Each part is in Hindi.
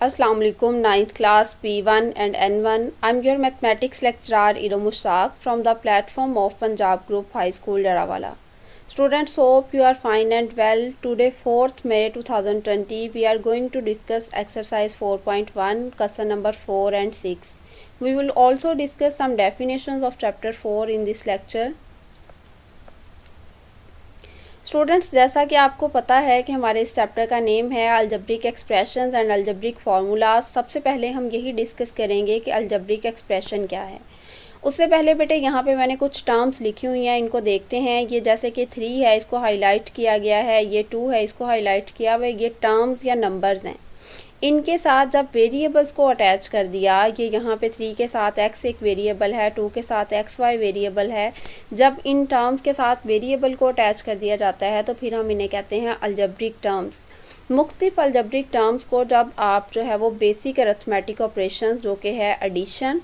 Assalamu alaikum, 9th class P1 and N1. I'm your mathematics lecturer Iro Mushaq from the platform of Punjab Group High School Darawala. Students, hope you are fine and well. Today 4th May 2020 we are going to discuss exercise 4.1 question number 4 and 6. We will also discuss some definitions of chapter 4 in this lecture. Students, जैसा कि आपको पता है कि हमारे इस चैप्टर का नेम है algebraic expressions and algebraic formulas. सबसे पहले हम यही डिस्कस करेंगे कि अलजेब्रिक एक्सप्रेशन क्या है। उससे पहले बेटे यहाँ पे मैंने कुछ टर्म्स लिखी हुई हैं, इनको देखते हैं। ये जैसे कि 3 है, इसको हाईलाइट किया गया है, ये 2 है, इसको हाईलाइट किया हुआ है। ये टर्म्स या नंबर्स हैं। इनके साथ जब वेरिएबल्स को अटैच कर दिया, ये यहाँ पे 3 के साथ x एक वेरिएबल है, 2 के साथ xy वेरिएबल है। जब इन टर्म्स के साथ वेरिएबल को अटैच कर दिया जाता है तो फिर हम इन्हें कहते हैं अलजेब्रिक टर्म्स। मुख्तलिफ अलजेब्रिक टर्म्स को जब आप जो है वो बेसिक अरिथमेटिक ऑपरेशंस जो कि है एडिशन,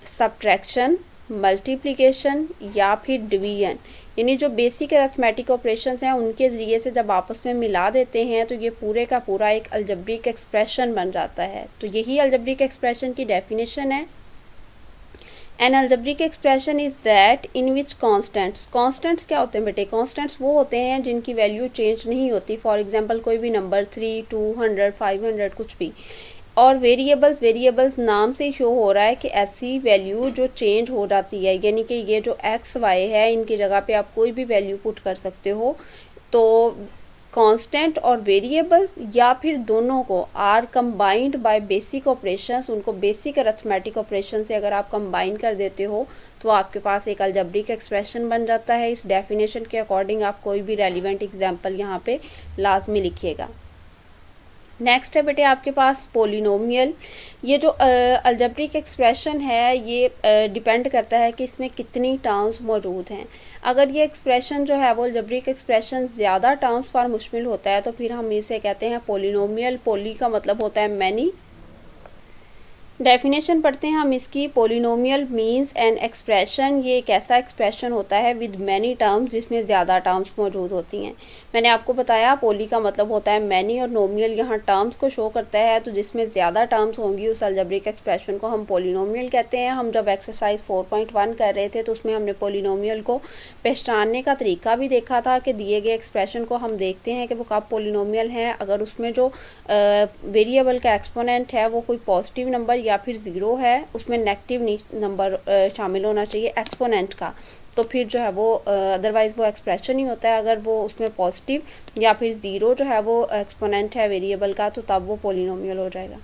सब्ट्रैक्शन, मल्टीप्लिकेशन या फिर डिवीजन, यानी जो बेसिक अरिथमेटिक ऑपरेशंस हैं उनके ज़रिए से जब आपस में मिला देते हैं तो ये पूरे का पूरा एक अलजेब्रिक एक्सप्रेशन बन जाता है। तो यही अलजेब्रिक एक्सप्रेशन की डेफिनेशन है। N algebraic expression is that in which constants क्या होते हैं बेटे? कॉन्स्टेंट्स वो होते हैं जिनकी वैल्यू चेंज नहीं होती। फॉर एग्जांपल कोई भी नंबर 3, 200, 500 कुछ भी। और वेरिएबल्स नाम से शो हो रहा है कि ऐसी वैल्यू जो चेंज हो जाती है, यानी कि ये जो एक्स वाई है इनकी जगह पे आप कोई भी वैल्यू पुट कर सकते हो। तो कांस्टेंट और वेरिएबल या फिर दोनों को are combined by basic operations, उनको बेसिक अरिथमेटिक ऑपरेशन से अगर आप कंबाइन कर देते हो तो आपके पास एक अलजेब्रिक एक्सप्रेशन बन जाता है। इस डेफिनेशन के अकॉर्डिंग आप कोई भी रेलिवेंट एग्जांपल यहाँ पे लाजमी लिखिएगा। नेक्स्ट है बेटे आपके पास पोलिनोमियल। ये जो अलजेब्रिक एक्सप्रेशन है ये डिपेंड करता है कि इसमें कितनी टर्म्स मौजूद हैं। अगर ये एक्सप्रेशन जो है वो अलजेब्रिक एक्सप्रेशन ज़्यादा टर्म्स पर मुश्तमिल होता है तो फिर हम इसे कहते हैं पोलिनोमियल। पोली का मतलब होता है मैनी। डेफिनेशन पढ़ते हैं हम इसकी। पोलिनोमियल मींस एन एक्सप्रेशन, ये एक ऐसा एक्सप्रेशन होता है विद मैनी टर्म्स जिसमें ज़्यादा टर्म्स मौजूद होती हैं। मैंने आपको बताया पोली का मतलब होता है मैनी और नोमियल यहाँ टर्म्स को शो करता है, तो जिसमें ज़्यादा टर्म्स होंगी उस अलजेब्रिक एक्सप्रेशन को हम पोलिनोमियल कहते हैं। हम जब एक्सरसाइज 4.1 कर रहे थे तो उसमें हमने पोलिनोमियल को पहचानने का तरीका भी देखा था कि दिए गए एक्सप्रेशन को हम देखते हैं कि वो कब पोलिनोमियल हैं अगर उसमें जो वेरिएबल का एक्सपोनेंट है वो कोई पॉजिटिव नंबर या फिर ज़ीरो है, उसमें नेगेटिव नंबर शामिल होना चाहिए एक्सपोनेंट का, तो फिर जो है वो अदरवाइज़ वो एक्सप्रेशन ही होता है। अगर वो उसमें पॉजिटिव या फिर ज़ीरो जो है वो एक्सपोनेंट है वेरिएबल का तो तब वो पोलिनोमियल हो जाएगा।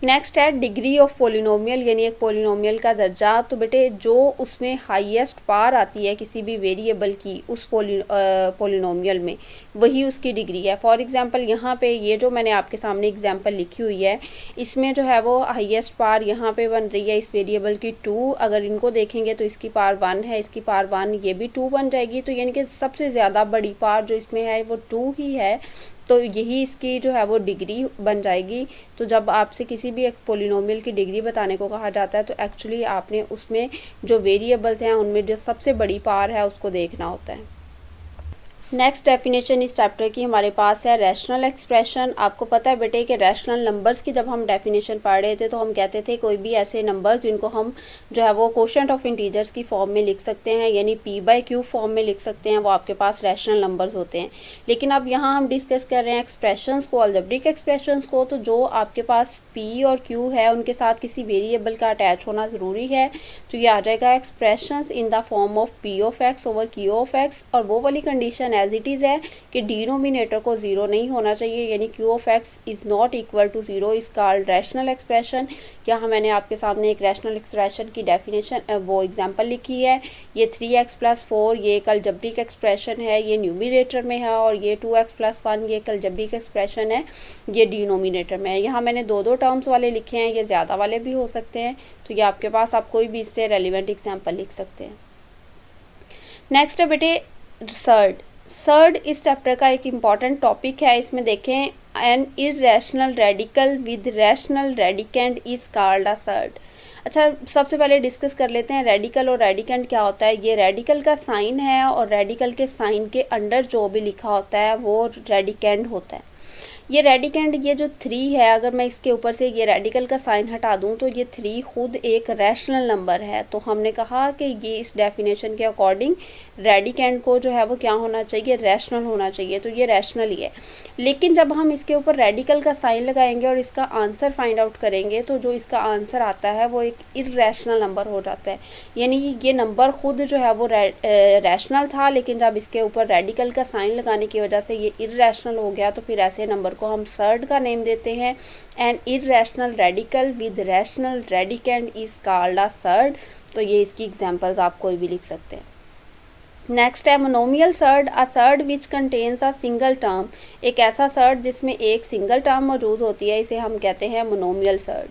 नेक्स्ट है डिग्री ऑफ पोलिनोमियल, यानी एक पोलिनोमियल का दर्जा। तो बेटे जो उसमें हाईएस्ट पार आती है किसी भी वेरिएबल की उस पोलिनोमियल में, वही उसकी डिग्री है। फॉर एग्जांपल यहाँ पे ये जो मैंने आपके सामने एग्जांपल लिखी हुई है इसमें जो है वो हाईएस्ट पार यहाँ पे बन रही है इस वेरिएबल की 2। अगर इनको देखेंगे तो इसकी पार 1 है, इसकी पार 1, ये भी 2 बन जाएगी। तो यानी कि सबसे ज़्यादा बड़ी पार जो इसमें है वो 2 ही है, तो यही इसकी जो है वो डिग्री बन जाएगी। तो जब आपसे किसी भी एक पोलिनोमियल की डिग्री बताने को कहा जाता है तो एक्चुअली आपने उसमें जो वेरिएबल्स हैं उनमें जो सबसे बड़ी पार है उसको देखना होता है। नेक्स्ट डेफिनेशन इस चैप्टर की हमारे पास है रैशनल एक्सप्रेशन। आपको पता है बेटे कि रैशनल नंबर्स की जब हम डेफिनेशन पढ़ रहे थे तो हम कहते थे कोई भी ऐसे नंबर जिनको हम जो है वो कोशेंट ऑफ इंटीजर्स की फॉर्म में लिख सकते हैं, यानी p/q फॉर्म में लिख सकते हैं, वो आपके पास रैशनल नंबर्स होते हैं। लेकिन अब यहाँ हम डिस्कस कर रहे हैं एक्सप्रेशंस को, अलजेब्रिक एक्सप्रेशंस को। तो जो आपके पास p और q है उनके साथ किसी वेरिएबल का अटैच होना ज़रूरी है, तो ये आ जाएगा expressions in the form of p of x over q of x। और वो वाली कंडीशन एज इट इज़ है कि डिनोमिनेटर को ज़ीरो नहीं होना चाहिए, यानी q of x is not equal to zero is called rational expression. यहाँ मैंने आपके सामने एक रैशनल एक्सप्रेशन की डेफिनेशन वो एग्जांपल लिखी है। ये 3x + 4 ये एक अलजेब्रिक एक्सप्रेशन है, ये न्यूमरेटर में है, और ये 2x + 1 ये एक अलजेब्रिक एक्सप्रेशन है, ये डिनोमिनेटर में है। यहाँ मैंने दो टर्म्स वाले लिखे हैं, ये ज़्यादा वाले भी हो सकते हैं, तो ये आपके पास आप कोई भी इससे रेलिवेंट एग्जाम्पल लिख सकते हैं। नेक्स्ट है बेटे सर्ड इस चैप्टर का एक इम्पॉर्टेंट टॉपिक है। इसमें देखें N irrational radical with rational radicand is called a surd. अच्छा, सबसे पहले डिस्कस कर लेते हैं रेडिकल और रेडिकेंड क्या होता है। ये रेडिकल का साइन है और रेडिकल के साइन के अंडर जो भी लिखा होता है वो रेडिकेंड होता है। ये रेडिकेंड, ये जो 3 है, अगर मैं इसके ऊपर से ये रेडिकल का साइन हटा दूं तो ये 3 खुद एक रैशनल नंबर है। तो हमने कहा कि ये इस डेफिनेशन के अकॉर्डिंग रेडिकेंड को जो है वो क्या होना चाहिए, रैशनल होना चाहिए। तो ये रैशनल ही है। लेकिन जब हम इसके ऊपर रेडिकल का साइन लगाएंगे और इसका आंसर फाइंड आउट करेंगे तो जो इसका आंसर आता है वो एक इर्रेशनल नंबर हो जाता है। यानी ये नंबर खुद जो है वो रैशनल था, लेकिन जब इसके ऊपर रेडिकल का साइन लगाने की वजह से ये इर्रेशनल हो गया। तो फिर ऐसे नंबर को हम सर्ड का नेम देते हैं। N irrational radical with rational radicand is called a surd. तो ये इसकी एग्जांपल्स आप कोई भी लिख सकते हैं। नेक्स्ट है monomial surd, a surd which contains a single term. एक ऐसा सर्ड जिसमें एक सिंगल टर्म मौजूद होती है, इसे हम कहते हैं मोनोमियल सर्ड।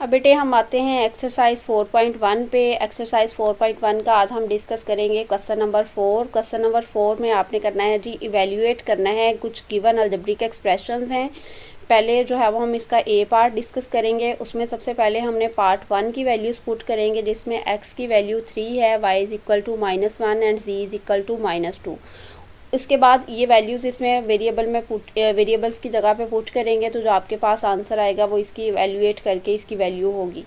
अब बेटे हम आते हैं एक्सरसाइज 4.1 पे। एक्सरसाइज 4.1 का आज हम डिस्कस करेंगे क्वेश्चन नंबर 4। क्वेश्चन नंबर 4 में आपने करना है जी इवेल्युएट करना है कुछ गिवन अलजेब्रिक एक्सप्रेशंस हैं। पहले जो है वो हम इसका ए पार्ट डिस्कस करेंगे। उसमें सबसे पहले हमने पार्ट 1 की वैल्यूज़ पुट करेंगे, जिसमें x की वैल्यू 3 है, y is equal to -1 and z is equal to -2। उसके बाद ये वैल्यूज़ इसमें वेरिएबल्स की जगह पे पुट करेंगे, तो जो आपके पास आंसर आएगा वो इसकी इवेल्युएट करके इसकी वैल्यू होगी।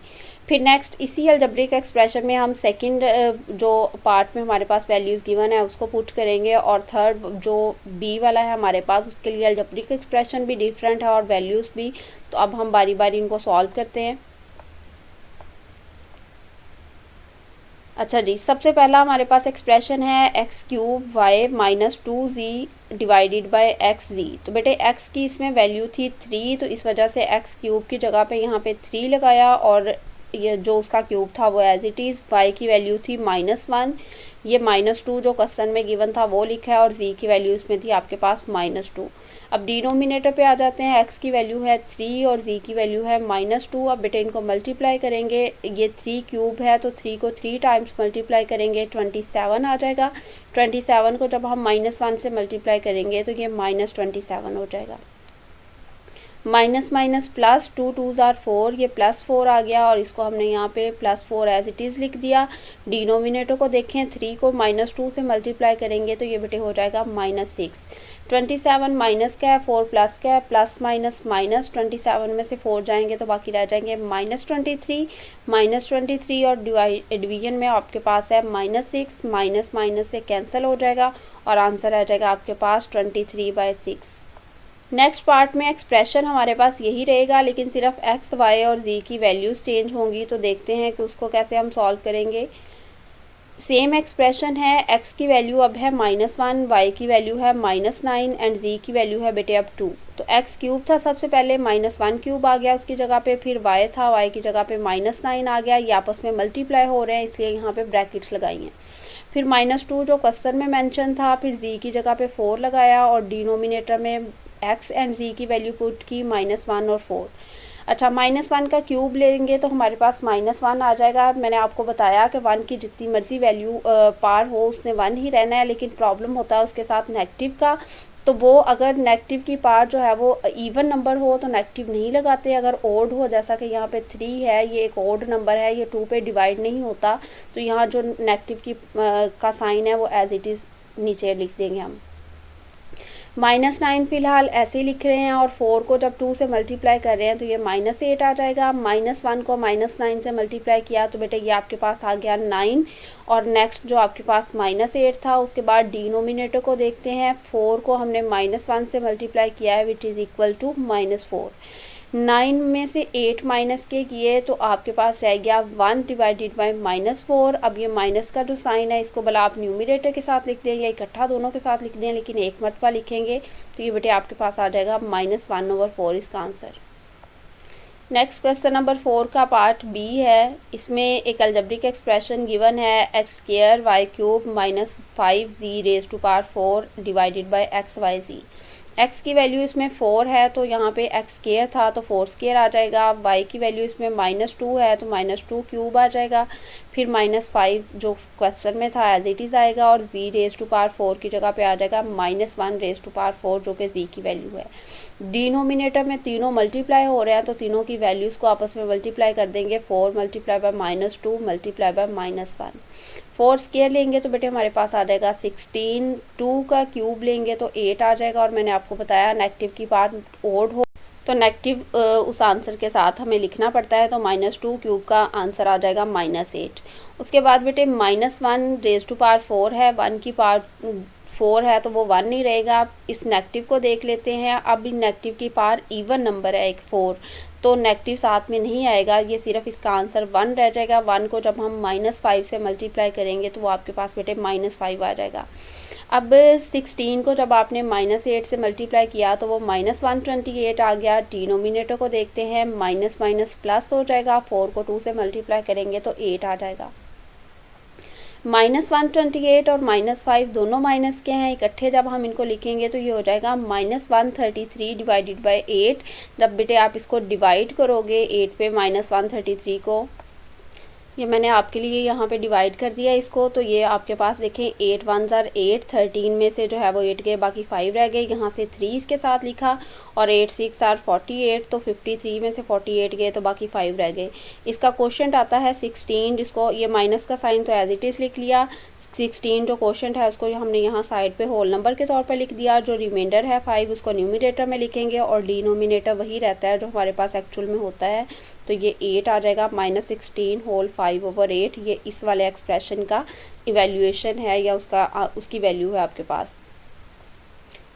फिर नेक्स्ट इसी अलजेब्रिक एक्सप्रेशन में हम सेकंड जो पार्ट में हमारे पास वैल्यूज़ गिवन है उसको पुट करेंगे, और थर्ड जो बी वाला है हमारे पास उसके लिए अलजेब्रिक एक्सप्रेशन भी डिफरेंट है और वैल्यूज़ भी। तो अब हम बारी बारी इनको सॉल्व करते हैं। अच्छा जी, सबसे पहला हमारे पास एक्सप्रेशन है x cube y -2z divided by x z. तो बेटे x की इसमें वैल्यू थी 3, तो इस वजह से एक्स क्यूब की जगह पे यहाँ पे 3 लगाया, और ये जो उसका क्यूब था वो एज इट इज़। y की वैल्यू थी -1, ये -2 जो क्वेश्चन में गिवन था वो लिखा है, और z की वैल्यू इसमें थी आपके पास -2। अब डिनोमिनेटर पे आ जाते हैं। x की वैल्यू है 3 और z की वैल्यू है -2। अब बेटे इनको मल्टीप्लाई करेंगे, ये 3 क्यूब है तो 3 को 3 टाइम्स मल्टीप्लाई करेंगे 27 आ जाएगा। 27 को जब हम -1 से मल्टीप्लाई करेंगे तो ये -27 हो जाएगा। Minus minus plus, 2 2s are 4, ये +4 आ गया, और इसको हमने यहाँ पे +4 एज इट इज़ लिख दिया। डिनोमिनेटर को देखें, 3 को -2 से मल्टीप्लाई करेंगे तो ये बेटे हो जाएगा -6। 27 माइनस का है, 4 प्लस का है, प्लस माइनस माइनस, 27 में से 4 जाएंगे तो बाकी रह जाएंगे -23। -23 और डिवीजन में आपके पास है -6, माइनस माइनस से कैंसिल हो जाएगा और आंसर आ जाएगा आपके पास 23/6। नेक्स्ट पार्ट में एक्सप्रेशन हमारे पास यही रहेगा, लेकिन सिर्फ x, y और z की वैल्यूज़ चेंज होंगी। तो देखते हैं कि उसको कैसे हम सॉल्व करेंगे। सेम एक्सप्रेशन है, x की वैल्यू अब है -1, y की वैल्यू है -9 एंड z की वैल्यू है बेटे अब 2। तो x क्यूब था सबसे पहले, -1 क्यूब आ गया उसकी जगह पे, फिर y था, y की जगह पे -9 आ गया। ये आपस में मल्टीप्लाई हो रहे हैं इसलिए यहाँ पे ब्रैकेट्स लगाई हैं। फिर -2 जो क्वेश्चन में मेंशन था, फिर z की जगह पे 4 लगाया, और डिनोमिनेटर में x एंड z की वैल्यू पुट की -1 और 4। अच्छा, -1 का क्यूब लेंगे तो हमारे पास -1 आ जाएगा। मैंने आपको बताया कि 1 की जितनी मर्जी वैल्यू पार हो उसने 1 ही रहना है, लेकिन प्रॉब्लम होता है उसके साथ नेगेटिव का। तो वो अगर नेगेटिव की पार जो है वो इवन नंबर हो तो नेगेटिव नहीं लगाते। अगर ओड हो, जैसा कि यहाँ पे 3 है, ये एक ओड नंबर है, ये 2 पे डिवाइड नहीं होता, तो यहाँ जो नेगेटिव की का साइन है वो एज इट इज़ नीचे लिख देंगे हम। -9 फिलहाल ऐसे ही लिख रहे हैं, और 4 को जब 2 से मल्टीप्लाई कर रहे हैं तो ये -8 आ जाएगा। -1 को -9 से मल्टीप्लाई किया तो बेटे ये आपके पास आ गया 9, और नेक्स्ट जो आपके पास -8 था उसके बाद डिनोमिनेटर को देखते हैं। 4 को हमने -1 से मल्टीप्लाई किया है विच इज़ इक्वल टू -4। 9 में से 8 माइनस के किए तो आपके पास रह गया 1 डिवाइडेड बाई -4। अब ये माइनस का जो साइन है इसको भला आप न्यूमरेटर के साथ लिख दें या इकट्ठा दोनों के साथ लिख दें, लेकिन एक मरतबा लिखेंगे तो ये बेटे आपके पास आ जाएगा -1/4 इसका आंसर। नेक्स्ट क्वेश्चन नंबर 4 का पार्ट बी है। इसमें एक अलजेब्रिक एक्सप्रेशन गिवन है x² y³ -5z⁴ divided by xyz। x की वैल्यू इसमें 4 है तो यहाँ पे x² था तो 4² आ जाएगा। y की वैल्यू इसमें -2 है तो -2 क्यूब आ जाएगा। फिर -5 जो क्वेश्चन में था एज इट इज़ आएगा, और z⁴ की जगह पे आ जाएगा -1⁴ जो कि z की वैल्यू है। डिनोमिनेटर में तीनों मल्टीप्लाई हो रहे हैं तो तीनों की वैल्यूज़ को आपस में मल्टीप्लाई कर देंगे। 4 multiply by -2 multiply by -1। 4 square लेंगे तो बेटे हमारे पास आ जाएगा 16। 2 का क्यूब लेंगे तो 8 आ जाएगा। और मैंने आपको बताया नेगेटिव की पार्ट ओड हो तो नेगेटिव उस आंसर के साथ हमें लिखना पड़ता है। तो -2 क्यूब का आंसर आ जाएगा -8। उसके बाद बेटे -1 रेज़ टू पावर 4 है, 1 की पावर 4 है तो वो 1 नहीं रहेगा। आप इस नेगेटिव को देख लेते हैं। अब नेगेटिव की पावर इवन नंबर है एक 4, तो नेगेटिव साथ में नहीं आएगा, ये सिर्फ इसका आंसर 1 रह जाएगा। 1 को जब हम -5 से मल्टीप्लाई करेंगे तो वो आपके पास बेटे -5 आ जाएगा। अब 16 को जब आपने -8 से मल्टीप्लाई किया तो वो -128 आ गया। डिनोमिनेटर को देखते हैं, माइनस माइनस प्लस हो जाएगा। 4 को 2 से मल्टीप्लाई करेंगे तो 8 आ जाएगा। -128 और -5 दोनों माइनस के हैं, इकट्ठे जब हम इनको लिखेंगे तो ये हो जाएगा -133 डिवाइडेड बाय 8। जब बेटे आप इसको डिवाइड करोगे 8 पे -133 को, ये मैंने आपके लिए यहाँ पे डिवाइड कर दिया इसको, तो ये आपके पास देखें 8 1 ज़ार 8, 13 में से जो है वो 8 गए, बाकी 5 रह गए। यहाँ से 3 इसके साथ लिखा और 8 6 आर 48, तो 53 में से 48 गए तो बाकी 5 रह गए। इसका क्वोशंट आता है 16, जिसको ये माइनस का साइन तो एज इट इज़ लिख लिया। 16 जो क्वोशंट है उसको हमने यहाँ साइड पे होल नंबर के तौर पर लिख दिया। जो रिमाइंडर है 5 उसको न्यूमिनेटर में लिखेंगे और डिनोमिनेटर वही रहता है जो हमारे पास एक्चुअल में होता है। तो ये 8 आ जाएगा, -16 होल 5/8। ये इस वाले एक्सप्रेशन का इवैल्यूएशन है या उसकी वैल्यू है आपके पास।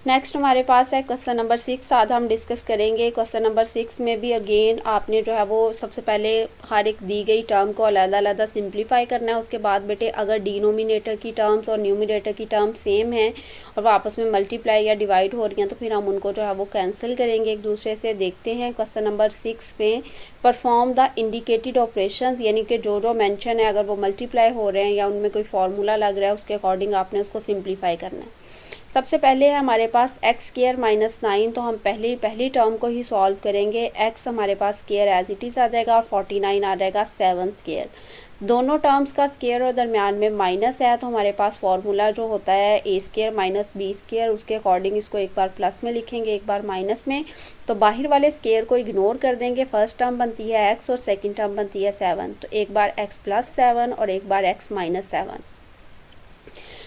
नेक्स्ट हमारे पास है क्वेश्चन नंबर 6। आज हम डिस्कस करेंगे क्वेश्चन नंबर 6 में भी अगेन आपने जो है वो सबसे पहले हर एक दी गई टर्म को अलग-अलग सिंप्लीफाई करना है। उसके बाद बेटे अगर डिनोमिनेटर की टर्म्स और न्यूमिनेटर की टर्म सेम हैं और वो आपस में मल्टीप्लाई या डिवाइड हो रही हैं तो फिर हम उनको जो है वो कैंसिल करेंगे एक दूसरे से। देखते हैं क्वेश्चन नंबर 6 में, परफॉर्म द इंडिकेटेड ऑपरेशंस, यानी कि जो जो मेंशन है अगर वो मल्टीप्लाई हो रहे हैं या उनमें कोई फार्मूला लग रहा है उसके अकॉर्डिंग आपने उसको सिंप्लीफाई करना है। सबसे पहले है हमारे पास x स्क्वायर -9, तो हम पहली टर्म को ही सॉल्व करेंगे। x हमारे पास स्क्वायर एज इट इज़ आ जाएगा और 49 आ जाएगा 7 स्क्वायर। दोनों टर्म्स का स्क्वायर और दरमियान में माइनस है तो हमारे पास फार्मूला जो होता है a square minus b square, उसके अकॉर्डिंग इसको एक बार प्लस में लिखेंगे एक बार माइनस में। तो बाहर वाले स्क्वायर को इग्नोर कर देंगे। फर्स्ट टर्म बनती है x और सेकेंड टर्म बनती है 7, तो एक बार x + 7 और एक बार x - 7।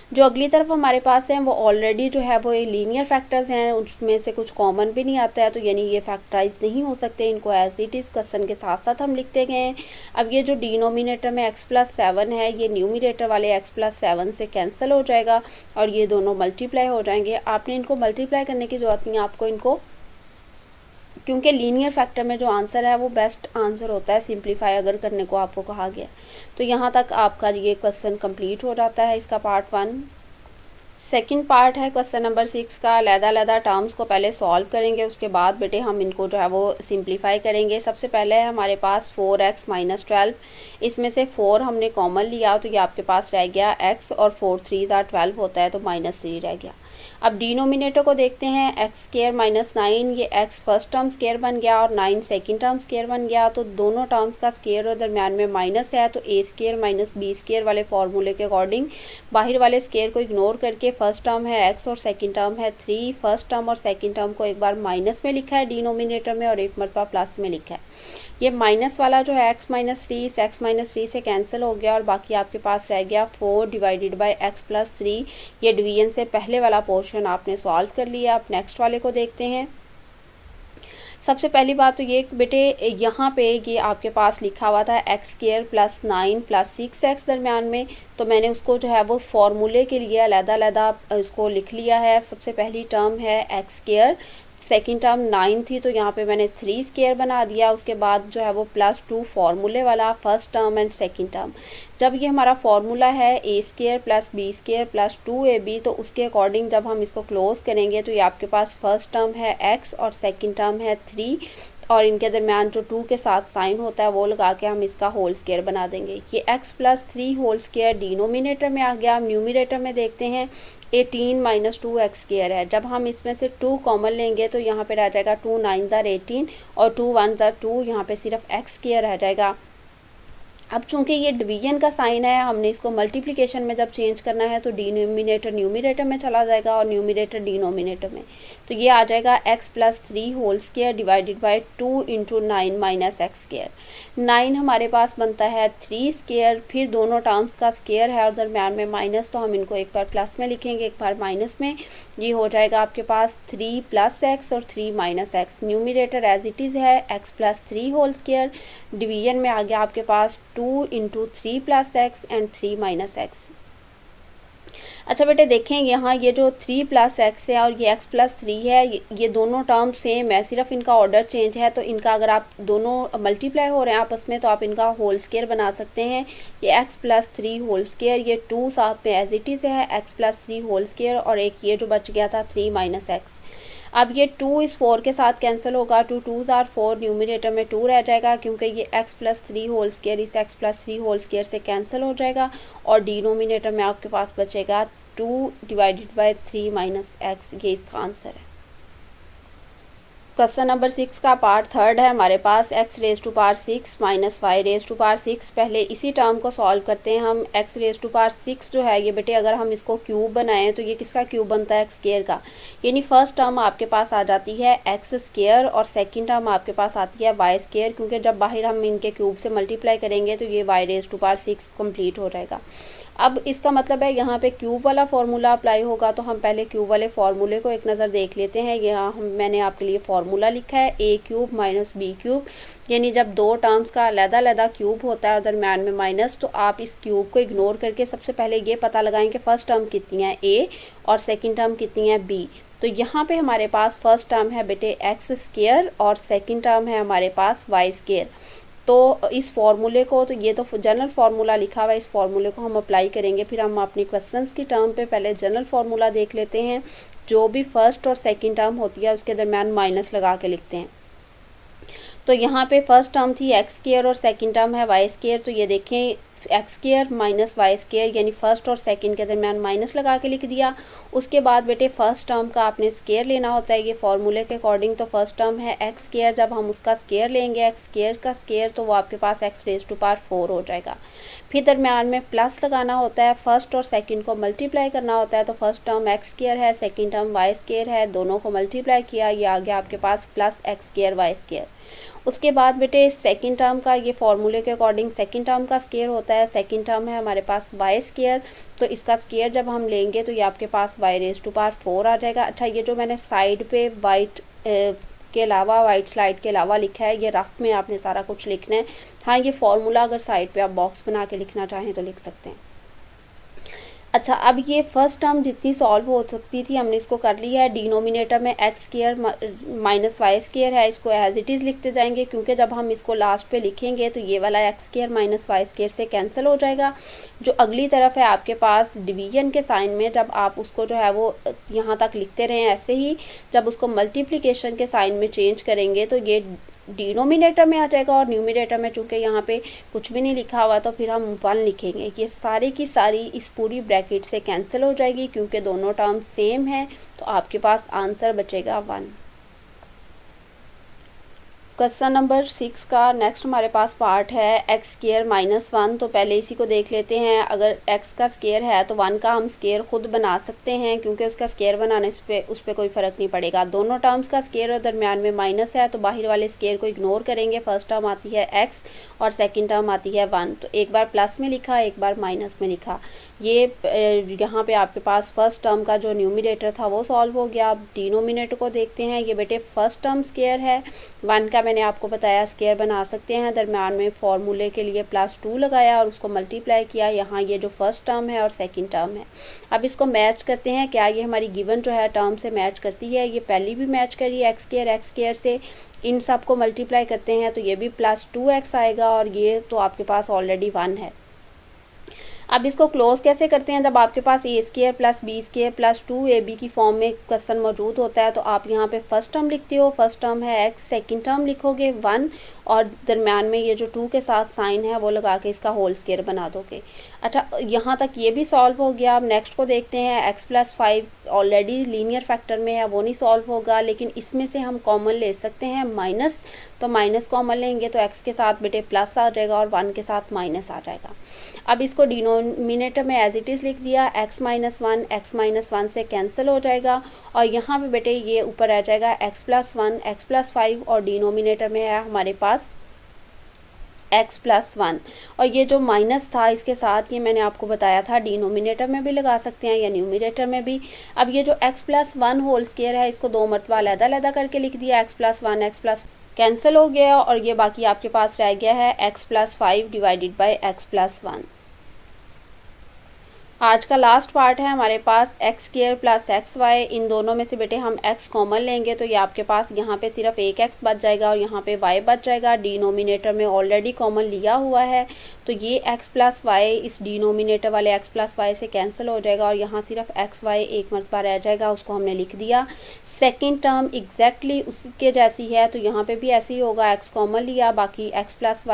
जो अगली तरफ हमारे पास हैं वो ऑलरेडी जो है वो ये लीनियर फैक्टर्स हैं, उसमें से कुछ कॉमन भी नहीं आता है तो यानी ये फैक्टराइज नहीं हो सकते। इनको एज इट इज़ क्वेश्चन के साथ साथ हम लिखते गए हैं। अब ये जो डिनोमिनेटर में x + 7 है ये न्यूमिनेटर वाले x + 7 से कैंसिल हो जाएगा और ये दोनों मल्टीप्लाई हो जाएंगे। आपने इनको मल्टीप्लाई करने की ज़रूरत नहीं है, आपको इनको, क्योंकि लीनियर फैक्टर में जो आंसर है वो बेस्ट आंसर होता है सिंप्लीफाई अगर करने को आपको कहा गया। तो यहाँ तक आपका ये क्वेश्चन कंप्लीट हो जाता है, इसका पार्ट 1। सेकंड पार्ट है क्वेश्चन नंबर 6 का। अलग-अलग टर्म्स को पहले सॉल्व करेंगे, उसके बाद बेटे हम इनको जो है वो सिंप्लीफाई करेंगे। सबसे पहले है हमारे पास 4x - 12, इसमें से 4 हमने कॉमन लिया तो ये आपके पास रह गया x और 4 3 ज़ार 12 होता है तो -3 रह गया। अब डिनोमिनेटर को देखते हैं, x स्क्वायर -9, ये x फर्स्ट टर्म स्क्वायर बन गया और 9 सेकंड टर्म स्क्वायर बन गया। तो दोनों टर्म्स का स्क्वायर और दरमियान में माइनस है तो a स्क्वायर - b स्क्वायर वाले फार्मूले के अकॉर्डिंग बाहर वाले स्क्वायर को इग्नोर करके फर्स्ट टर्म है x और सेकंड टर्म है 3। फर्स्ट टर्म और सेकंड टर्म को एक बार माइनस में लिखा है डिनोमिनेटर में और एक मरतबा प्लस में लिखा है। ये माइनस वाला जो है x - 3 इस x - 3 से कैंसिल हो गया और बाकी आपके पास रह गया 4 डिवाइडेड बाय x + 3। ये डिवीजन से पहले वाला पोर्शन आपने सॉल्व कर लिया। अब नेक्स्ट वाले को देखते हैं। सबसे पहली बात तो ये बेटे यहाँ पे ये आपके पास लिखा हुआ था x स्क्वायर + 9 + 6x दरमियान में, तो मैंने उसको जो है वो फार्मूले के लिए अलग-अलग इसको लिख लिया है। सबसे पहली टर्म है x स्क्वायर, सेकेंड टर्म 9 थी तो यहाँ पे मैंने 3 स्क्वायर बना दिया। उसके बाद जो है वो +2 फार्मूले वाला first term and second term. जब ये हमारा फार्मूला है a square + b square + 2ab, तो उसके अकॉर्डिंग जब हम इसको क्लोज करेंगे तो ये आपके पास फर्स्ट टर्म है x और सेकेंड टर्म है 3 और इनके दरमियान जो 2 के साथ साइन होता है वो लगा के हम इसका होल स्क्वायर बना देंगे। ये x + 3 होल स्क्वायर डिनोमिनेटर में आ गया। न्यूमिनेटर में देखते हैं 18 - 2x स्क्वायर है। जब हम इसमें से 2 कॉमन लेंगे तो यहाँ पे रह जाएगा 2 9 ज़ार 18 और 2 1 ज़ार 2, यहाँ पे सिर्फ x स्क्वायर रह जाएगा। अब चूंकि ये डिवीजन का साइन है, हमने इसको मल्टीप्लिकेशन में जब चेंज करना है तो डिनोमिनेटर न्यूमिनेटर में चला जाएगा और न्यूमिनेटर डिनोमिनेटर में। तो ये आ जाएगा x plus 3 whole square divided by 2 into 9 minus x square. 9 हमारे पास बनता है 3 स्क्वायर, फिर दोनों टर्म्स का स्क्वायर है और दरम्यान में माइनस, तो हम इनको एक बार प्लस में लिखेंगे एक बार माइनस में। ये हो जाएगा आपके पास 3 प्लस एक्स और 3 minus x. Numerator as it is है x plus 3 whole square, division में आ गया आपके पास 2 into 3 plus x and 3 minus x. अच्छा बेटे देखें यहाँ ये जो 3 प्लस एक्स है और ये x प्लस 3 है, ये दोनों टर्म सेम है, सिर्फ इनका ऑर्डर चेंज है। तो इनका अगर आप दोनों मल्टीप्लाई हो रहे हैं आपस में तो आप इनका होल स्क्वायर बना सकते हैं। ये x प्लस 3 होल स्क्वायर, ये 2 साथ में एज इट इज़ है x प्लस 3 होल स्क्वायर, और एक ये जो बच गया था 3 माइनस एक्स। अब ये 2 इस 4 के साथ कैंसिल होगा, 2 2s आर 4, न्यूमिनेटर में 2 रह जाएगा क्योंकि ये x प्लस 3 होल स्क्वायर इस x प्लस 3 होल स्क्वायर से कैंसिल हो जाएगा, और डिनोमिनेटर में आपके पास बचेगा 2 डिवाइडेड बाई 3 माइनस एक्स। ये इसका आंसर है। क्वेश्चन नंबर 6 का पार्ट थर्ड है हमारे पास, x raise to power 6 minus y raise to power 6। पहले इसी टर्म को सॉल्व करते हैं हम। x रेज टू पावर 6 जो है ये बेटे अगर हम इसको क्यूब बनाएं तो ये किसका क्यूब बनता है, x स्क्वायर का। यानी फर्स्ट टर्म आपके पास आ जाती है x स्क्वायर और सेकंड टर्म आपके पास आती है y स्क्वायर, क्योंकि जब बाहर हम इनके क्यूब से मल्टीप्लाई करेंगे तो ये y raise to power 6 complete हो जाएगा। अब इसका मतलब है यहाँ पे क्यूब वाला फार्मूला अप्लाई होगा, तो हम पहले क्यूब वाले फार्मूले को एक नज़र देख लेते हैं। यहाँ मैंने आपके लिए फार्मूला लिखा है a cube minus b cube, यानी जब दो टर्म्स का अलग-अलग क्यूब होता है और दरम्यान में माइनस, तो आप इस क्यूब को इग्नोर करके सबसे पहले ये पता लगाएं कि फर्स्ट टर्म कितनी है a और सेकेंड टर्म कितनी है b। तो यहाँ पे हमारे पास फर्स्ट टर्म है बेटे x स्क्वायर और सेकेंड टर्म है हमारे पास y स्क्वायर। तो इस फॉर्मूले को, तो ये तो जनरल फार्मूला लिखा हुआ है, इस फॉर्मूले को हम अप्लाई करेंगे। फिर हम अपनी क्वेश्चंस की टर्म पे पहले जनरल फार्मूला देख लेते हैं। जो भी फर्स्ट और सेकंड टर्म होती है उसके दरमियान माइनस लगा के लिखते हैं। तो यहाँ पे फर्स्ट टर्म थी एक्स स्क्वायर और सेकंड टर्म है वाई स्क्वायर। तो ये देखें x square minus y square, यानी फर्स्ट और सेकंड के दरमियान माइनस लगा के लिख दिया। उसके बाद बेटे फर्स्ट टर्म का आपने स्क्वायर लेना होता है ये फार्मूले के अकॉर्डिंग। तो फर्स्ट टर्म है एक्स स्क्वायर, जब हम उसका स्क्वायर लेंगे एक्स स्क्वायर का स्क्वायर तो वो आपके पास एक्स रेज टू पावर 4 हो जाएगा। फिर दरमियान में प्लस लगाना होता है, फर्स्ट और सेकंड को मल्टीप्लाई करना होता है। तो फर्स्ट टर्म एक्स स्क्वायर है, सेकंड टर्म वाई स्क्वायर है, दोनों को मल्टीप्लाई किया, ये आ गया आपके पास plus x square y square. उसके बाद बेटे सेकंड टर्म का ये फार्मूले के अकॉर्डिंग सेकंड टर्म का स्क्वायर होता है। सेकंड टर्म है हमारे पास वाई स्क्वायर, तो इसका स्क्वायर जब हम लेंगे तो ये आपके पास वाई रेज टू पावर 4 आ जाएगा। अच्छा, ये जो मैंने साइड पे वाइट के अलावा वाइट स्लाइड के अलावा लिखा है, ये रफ में आपने सारा कुछ लिखना है। हाँ, ये फार्मूला अगर साइड पे आप बॉक्स बना के लिखना चाहें तो लिख सकते हैं। अच्छा, अब ये फर्स्ट टर्म जितनी सॉल्व हो सकती थी हमने इसको कर लिया है। डिनोमिनेटर में x square minus y square है, इसको एज इट इज़ लिखते जाएंगे क्योंकि जब हम इसको लास्ट पे लिखेंगे तो ये वाला x square minus y square से कैंसिल हो जाएगा। जो अगली तरफ है आपके पास डिवीजन के साइन में, जब आप उसको जो है वो यहाँ तक लिखते रहें ऐसे ही, जब उसको मल्टीप्लिकेशन के साइन में चेंज करेंगे तो ये डिनोमिनेटर में आ जाएगा, और न्यूमिनेटर में चूँकि यहाँ पे कुछ भी नहीं लिखा हुआ तो फिर हम 1 लिखेंगे। ये सारी की सारी इस पूरी ब्रैकेट से कैंसिल हो जाएगी क्योंकि दोनों टर्म सेम हैं, तो आपके पास आंसर बचेगा 1। क्वेश्चन नंबर 6 का नेक्स्ट हमारे पास पार्ट है एक्स स्क्वायर माइनस 1। तो पहले इसी को देख लेते हैं। अगर x का स्क्वायर है तो 1 का हम स्क्वायर खुद बना सकते हैं क्योंकि उसका स्क्वायर बनाने से उस पर कोई फ़र्क नहीं पड़ेगा। दोनों टर्म्स का स्क्वायर और दरमियान में माइनस है तो बाहर वाले स्क्वायर को इग्नोर करेंगे। फर्स्ट टर्म आती है x और सेकंड टर्म आती है 1। तो एक बार प्लस में लिखा, एक बार माइनस में लिखा। ये यहाँ पे आपके पास फर्स्ट टर्म का जो न्यूमिनेटर था वो सॉल्व हो गया। अब डिनोमिनेटर को देखते हैं। ये बेटे फर्स्ट टर्म स्क्वायर है, 1 का मैंने आपको बताया स्क्वायर बना सकते हैं। दरमियान में फार्मूले के लिए +2 लगाया और उसको मल्टीप्लाई किया। यहाँ ये जो फर्स्ट टर्म है और सेकंड टर्म है, अब इसको मैच करते हैं। क्या ये हमारी गिवन जो है टर्म से मैच करती है? ये पहली भी मैच करी एक्स स्क्वायर से। इन सब को मल्टीप्लाई करते हैं तो ये भी +2x आएगा और ये तो आपके पास ऑलरेडी 1 है। अब इसको क्लोज कैसे करते हैं? जब आपके पास a square plus b square plus 2ab की फॉर्म में क्वेश्चन मौजूद होता है तो आप यहाँ पे फर्स्ट टर्म लिखते हो, फर्स्ट टर्म है x, सेकंड टर्म लिखोगे 1 और दरम्यान में ये जो 2 के साथ साइन है वो लगा के इसका होल स्क्वायर बना दोगे। अच्छा, यहाँ तक ये भी सॉल्व हो गया। अब नेक्स्ट को देखते हैं। x+5 ऑलरेडी लीनियर फैक्टर में है, वो नहीं सॉल्व होगा, लेकिन इसमें से हम कॉमन ले सकते हैं माइनस, तो माइनस कॉमन लेंगे तो x के साथ बेटे प्लस आ जाएगा और 1 के साथ माइनस आ जाएगा। अब इसको डिनोमिनेटर में एज इट इज़ लिख दिया, x-1 x-1 से कैंसिल हो जाएगा और यहाँ पे बेटे ये ऊपर आ जाएगा x+1 x+5 और डिनोमिनेटर में है हमारे पास x+1 और ये जो माइनस था इसके साथ ये मैंने आपको बताया था डिनोमिनेटर में भी लगा सकते हैं या न्यूमिनेटर में भी। अब ये जो x+1 होल स्क्वायर है इसको 2 मरतबा अलग-अलग करके लिख दिया, x+1 x+ कैंसिल हो गया और ये बाकी आपके पास रह गया है x+5 डिवाइडेड बाय x+1। आज का लास्ट पार्ट है हमारे पास x² प्लस XY। इन दोनों में से बेटे हम x कॉमन लेंगे तो ये आपके पास यहाँ पे सिर्फ एक x बच जाएगा और यहाँ पे y बच जाएगा। डिनोमिनेटर में ऑलरेडी कॉमन लिया हुआ है तो ये x प्लस वाई इस डिनोमिनेटर वाले x प्लस वाई से कैंसिल हो जाएगा और यहाँ सिर्फ XY एक मरतबा रह जाएगा, उसको हमने लिख दिया। सेकेंड टर्म एग्जैक्टली उसके जैसी है तो यहाँ पे भी ऐसे ही होगा, x कॉमन लिया, बाकी x प्लस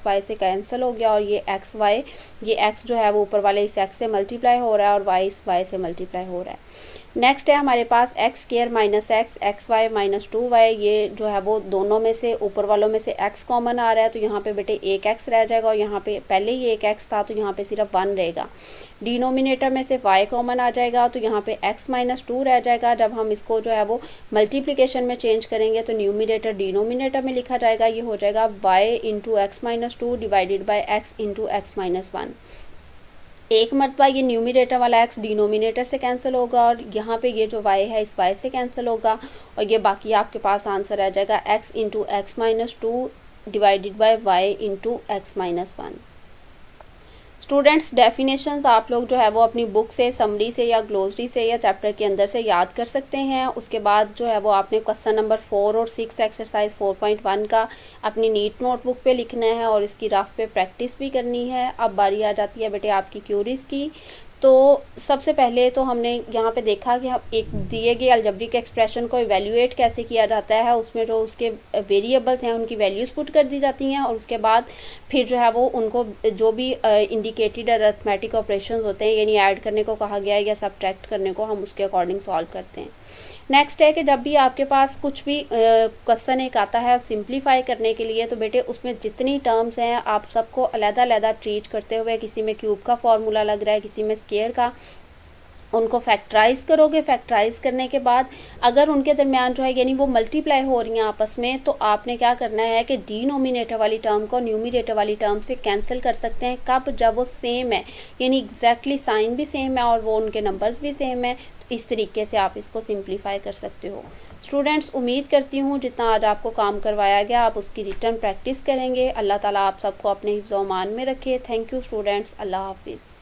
वाई से कैंसिल हो गया और ये XY, ये x जो है वो ऊपर वाले इस x से मल्टीप्लाई हो रहा है और y इस y से मल्टीप्लाई हो रहा है। नेक्स्ट है हमारे पास x² minus x xy minus 2y। ये जो है वो दोनों में से ऊपर वालों में से x कॉमन आ रहा है तो यहाँ पे बेटे एक x रह जाएगा और यहाँ पे पहले ही एक x था तो यहाँ पे सिर्फ 1 रहेगा। डिनोमिनेटर में से y कॉमन आ जाएगा तो यहाँ पे x माइनस 2 रह जाएगा। जब हम इसको जो है वो मल्टीप्लिकेशन में चेंज करेंगे तो न्यूमिनेटर डिनोमिनेटर में लिखा जाएगा, ये हो जाएगा y into x minus 2 divided by x into x minus 1। एक मरतबा ये न्यूमिनेटर वाला x डिनोमिनेटर से कैंसिल होगा और यहाँ पे ये जो y है इस y से कैंसिल होगा और ये बाकी आपके पास आंसर आ जाएगा x into x minus 2 divided by y into x minus 1। Students, definitions आप लोग जो है वो अपनी बुक से, समरी से या ग्लोसरी से या चैप्टर के अंदर से याद कर सकते हैं। उसके बाद जो है वो आपने क्वेश्चन नंबर 4 और 6 एक्सरसाइज 4.1 का अपनी नीट नोटबुक पे लिखना है और इसकी रफ पे प्रैक्टिस भी करनी है। अब बारी आ जाती है बेटे आपकी क्यूरीज की। तो सबसे पहले तो हमने यहाँ पे देखा कि हम एक दिए गए अलजेब्रिक एक्सप्रेशन को इवेल्युएट कैसे किया जाता है। उसमें जो उसके वेरिएबल्स हैं उनकी वैल्यूज़ पुट कर दी जाती हैं और उसके बाद फिर जो है वो उनको जो भी इंडिकेटेड अरिथमेटिक ऑपरेशंस होते हैं यानी ऐड करने को कहा गया है या सब्ट्रैक्ट करने को, हम उसके अकॉर्डिंग सॉल्व करते हैं। नेक्स्ट है कि जब भी आपके पास कुछ भी क्वेश्चन एक आता है सिंप्लीफाई करने के लिए तो बेटे उसमें जितनी टर्म्स हैं आप सबको अलग-अलग ट्रीट करते हुए, किसी में क्यूब का फॉर्मूला लग रहा है, किसी में स्क्वायर का, उनको फैक्टराइज करोगे। फैक्टराइज करने के बाद अगर उनके दरमियान जो है यानी वो मल्टीप्लाई हो रही हैं आपस में तो आपने क्या करना है कि डिनोमिनेटर वाली टर्म को न्यूमिनेटर वाली टर्म से कैंसिल कर सकते हैं। कब? जब वो सेम है, यानी एग्जैक्टली साइन भी सेम है और वो उनके नंबर्स भी सेम है। तो इस तरीके से आप इसको सिंप्लीफाई कर सकते हो। स्टूडेंट्स, उम्मीद करती हूँ जितना आज आपको काम करवाया गया आप उसकी रिटर्न प्रैक्टिस करेंगे। अल्लाह ताला आप सबको अपने हिफ्ज़-ओ-अमान में रखे। Thank you students. अल्लाह हाफिज़।